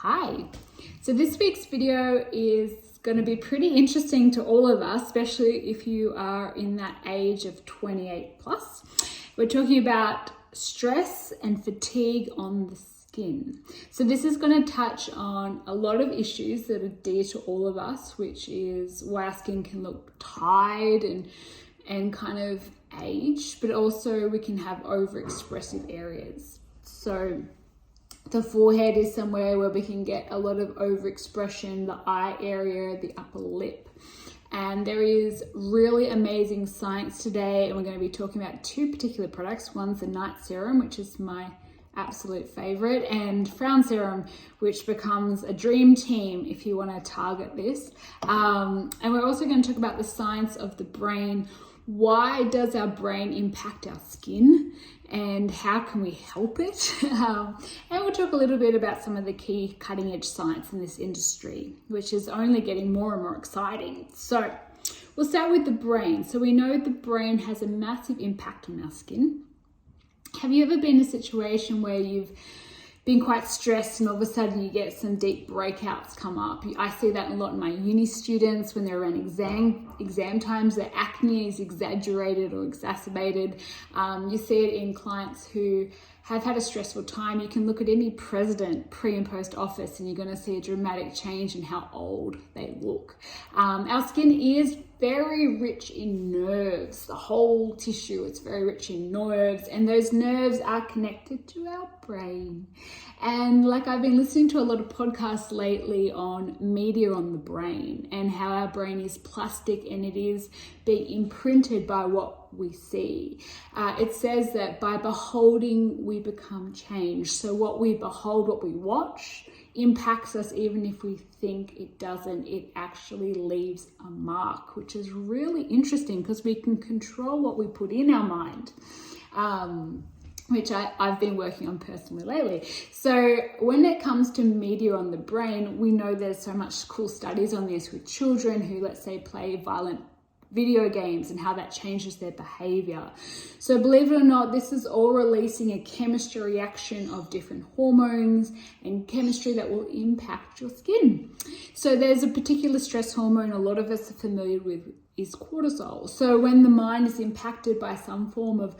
Hi, so this week's video is going to be pretty interesting to all of us, especially if you are in that age of 28 plus. We're talking about stress and fatigue on the skin. So this is going to touch on a lot of issues that are dear to all of us, which is why our skin can look tired and kind of aged, but also we can have overexpressive areas. So the forehead is somewhere where we can get a lot of overexpression, the eye area, the upper lip. And there is really amazing science today, and we're going to be talking about two particular products. One's the night serum, which is my absolute favorite, and frown serum, which becomes a dream team if you want to target this. And we're also going to talk about the science of the brain. Why does our brain impact our skin, and how can we help it? And we'll talk a little bit about some of the key cutting edge science in this industry, which is only getting more and more exciting. So we'll start with the brain. So we know the brain has a massive impact on our skin. Have you ever been in a situation where you've been quite stressed and all of a sudden you get some deep breakouts come up? I see that a lot in my uni students when they're around exam times. Their acne is exaggerated or exacerbated. You see it in clients who have had a stressful time. You can look at any president pre and post office and you're going to see a dramatic change in how old they look. Our skin is very rich in nerves, the whole tissue, it's very rich in nerves, and those nerves are connected to our brain. And like I've been listening to a lot of podcasts lately on media on the brain and how our brain is plastic and it is being imprinted by what we see. It says that by beholding, we become changed. So what we behold, what we watch, impacts us even if we think it doesn't. It actually leaves a mark, which is really interesting because we can control what we put in our mind. Which I've been working on personally lately. So when it comes to media on the brain, we know there's so much cool studies on this with children who, let's say, play violent video games and how that changes their behavior. So believe it or not, this is all releasing a chemistry reaction of different hormones and chemistry that will impact your skin. So there's a particular stress hormone a lot of us are familiar with is cortisol. So when the mind is impacted by some form of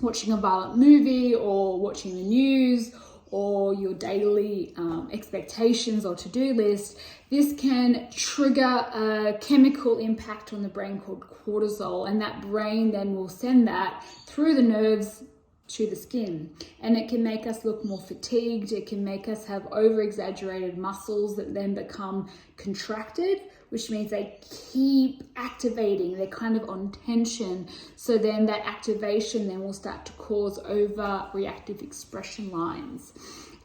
watching a violent movie or watching the news or your daily expectations or to-do list, this can trigger a chemical impact on the brain called cortisol, and that brain then will send that through the nerves to the skin, and it can make us look more fatigued. It can make us have over-exaggerated muscles that then become contracted, which means they keep activating. They're kind of on tension. So then that activation then will start to cause overreactive expression lines.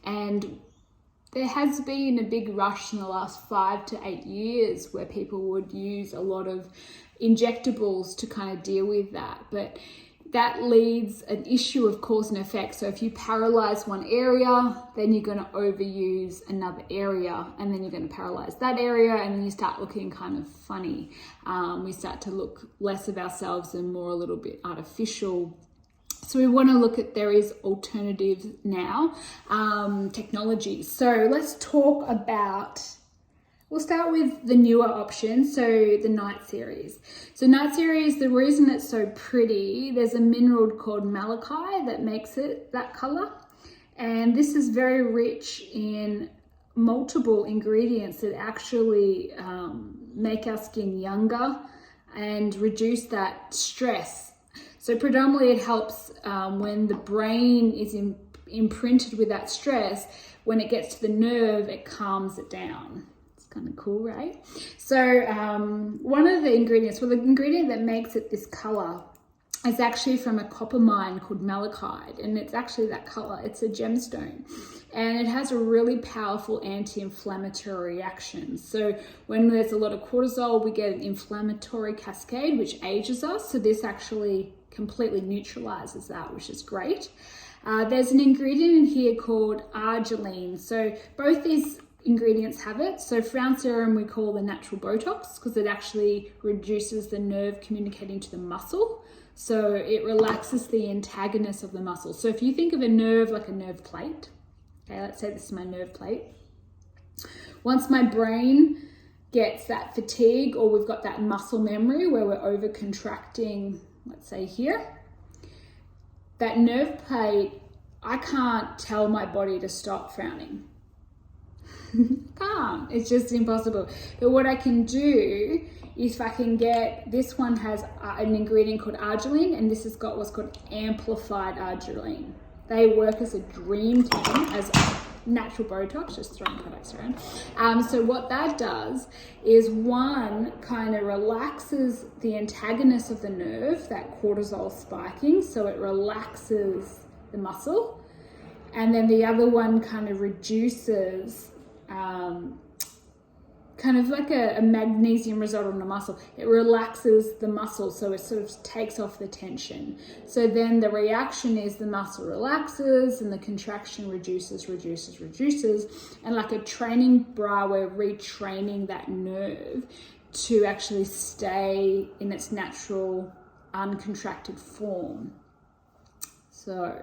And there has been a big rush in the last 5 to 8 years where people would use a lot of injectables to kind of deal with that. But that leads an issue of cause and effect. So if you paralyze one area, then you're going to overuse another area, and then you're going to paralyze that area, and then you start looking kind of funny. We start to look less of ourselves and more a little bit artificial. So we want to look at, there is alternatives now, technology. So let's talk about, we'll start with the newer option, so the Night Series. So Night Series, the reason it's so pretty, there's a mineral called malachite that makes it that color. And this is very rich in multiple ingredients that actually make our skin younger and reduce that stress. So predominantly it helps when the brain is imprinted with that stress. When it gets to the nerve, it calms it down. Kind of cool, right? So one of the ingredients, well, the ingredient that makes it this color is actually from a copper mine called malachite, and it's actually that color. It's a gemstone, and it has a really powerful anti-inflammatory reaction. So when there's a lot of cortisol, we get an inflammatory cascade which ages us. So this actually completely neutralizes that, which is great. There's an ingredient in here called arginine. So both these ingredients have it. So frown serum we call the natural Botox because it actually reduces the nerve communicating to the muscle. So it relaxes the antagonist of the muscle. So if you think of a nerve like a nerve plate, Okay, let's say this is my nerve plate. Once my brain gets that fatigue, or we've got that muscle memory where we're over contracting, let's say here, that nerve plate, I can't tell my body to stop frowning. Can't. It's just impossible. But what I can do is, if I can get, this one has an ingredient called arginine, and this has got what's called amplified arginine. They work as a dream team, as natural Botox, just throwing products around. So what that does is, one, kind of relaxes the antagonist of the nerve, that cortisol spiking, so it relaxes the muscle. And then the other one kind of reduces, kind of like a magnesium result on the muscle. It relaxes the muscle, so it sort of takes off the tension. So then the reaction is the muscle relaxes and the contraction reduces. And like a training bra, we're retraining that nerve to actually stay in its natural uncontracted form. So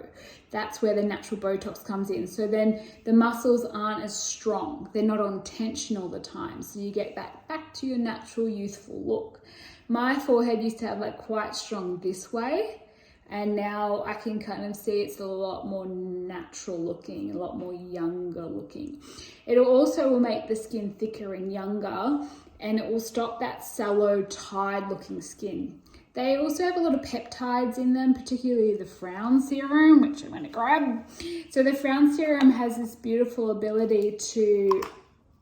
that's where the natural Botox comes in. So then the muscles aren't as strong. They're not on tension all the time. So you get that back to your natural youthful look. My forehead used to have like quite strong this way. And now I can kind of see it's a lot more natural looking, a lot more younger looking. It also will make the skin thicker and younger, and it will stop that sallow, tired looking skin. They also have a lot of peptides in them, particularly the frown serum, which I'm going to grab. So the frown serum has this beautiful ability to,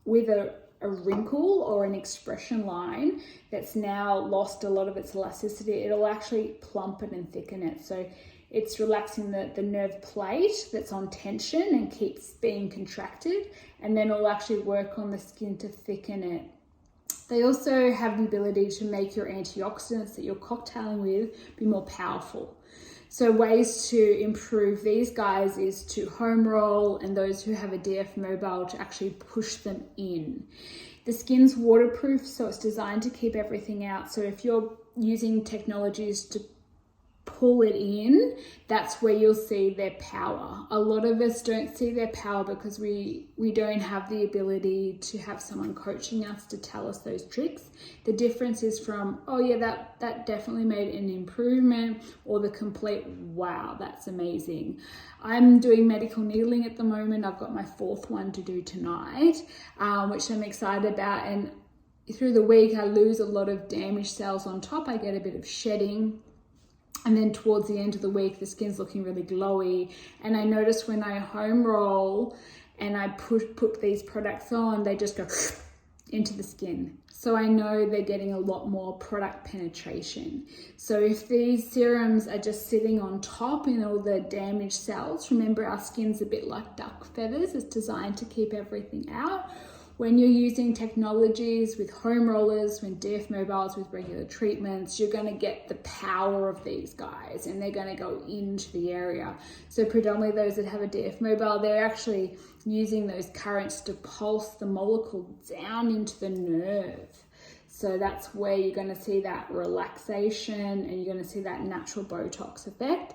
with a wrinkle or an expression line that's now lost a lot of its elasticity, it'll actually plump it and thicken it. So it's relaxing the nerve plate that's on tension and keeps being contracted, and then it'll actually work on the skin to thicken it. They also have the ability to make your antioxidants that you're cocktailing with be more powerful. So ways to improve these guys is to home roll, and those who have a DF mobile to actually push them in. The skin's waterproof, so it's designed to keep everything out. So if you're using technologies to pull it in, that's where you'll see their power. A lot of us don't see their power because we don't have the ability to have someone coaching us to tell us those tricks. The difference is from, oh yeah, that definitely made an improvement, or the complete, wow, that's amazing. I'm doing medical needling at the moment. I've got my 4th one to do tonight, which I'm excited about. And through the week, I lose a lot of damaged cells on top. I get a bit of shedding. And then towards the end of the week, the skin's looking really glowy. And I notice when I home roll and I put these products on, they just go into the skin. So I know they're getting a lot more product penetration. So if these serums are just sitting on top in all the damaged cells, remember our skin's a bit like duck feathers. It's designed to keep everything out. When you're using technologies with home rollers, when DF mobiles with regular treatments, you're going to get the power of these guys, and they're going to go into the area. So predominantly those that have a DF mobile, they're actually using those currents to pulse the molecule down into the nerve. So that's where you're going to see that relaxation, and you're going to see that natural Botox effect.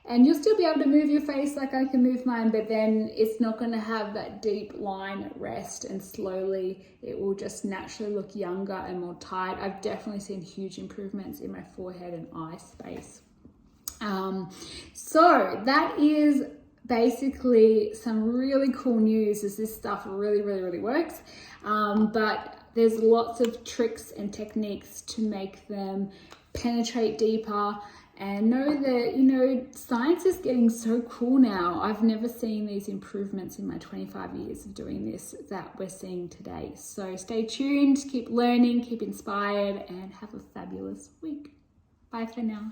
And you'll still be able to move your face like I can move mine, but then it's not going to have that deep line at rest, and slowly it will just naturally look younger and more tight. I've definitely seen huge improvements in my forehead and eye space. So that is basically some really cool news, as this stuff really works. But there's lots of tricks and techniques to make them penetrate deeper. And know that, science is getting so cool now. I've never seen these improvements in my 25 years of doing this that we're seeing today. So stay tuned, keep learning, keep inspired, and have a fabulous week. Bye for now.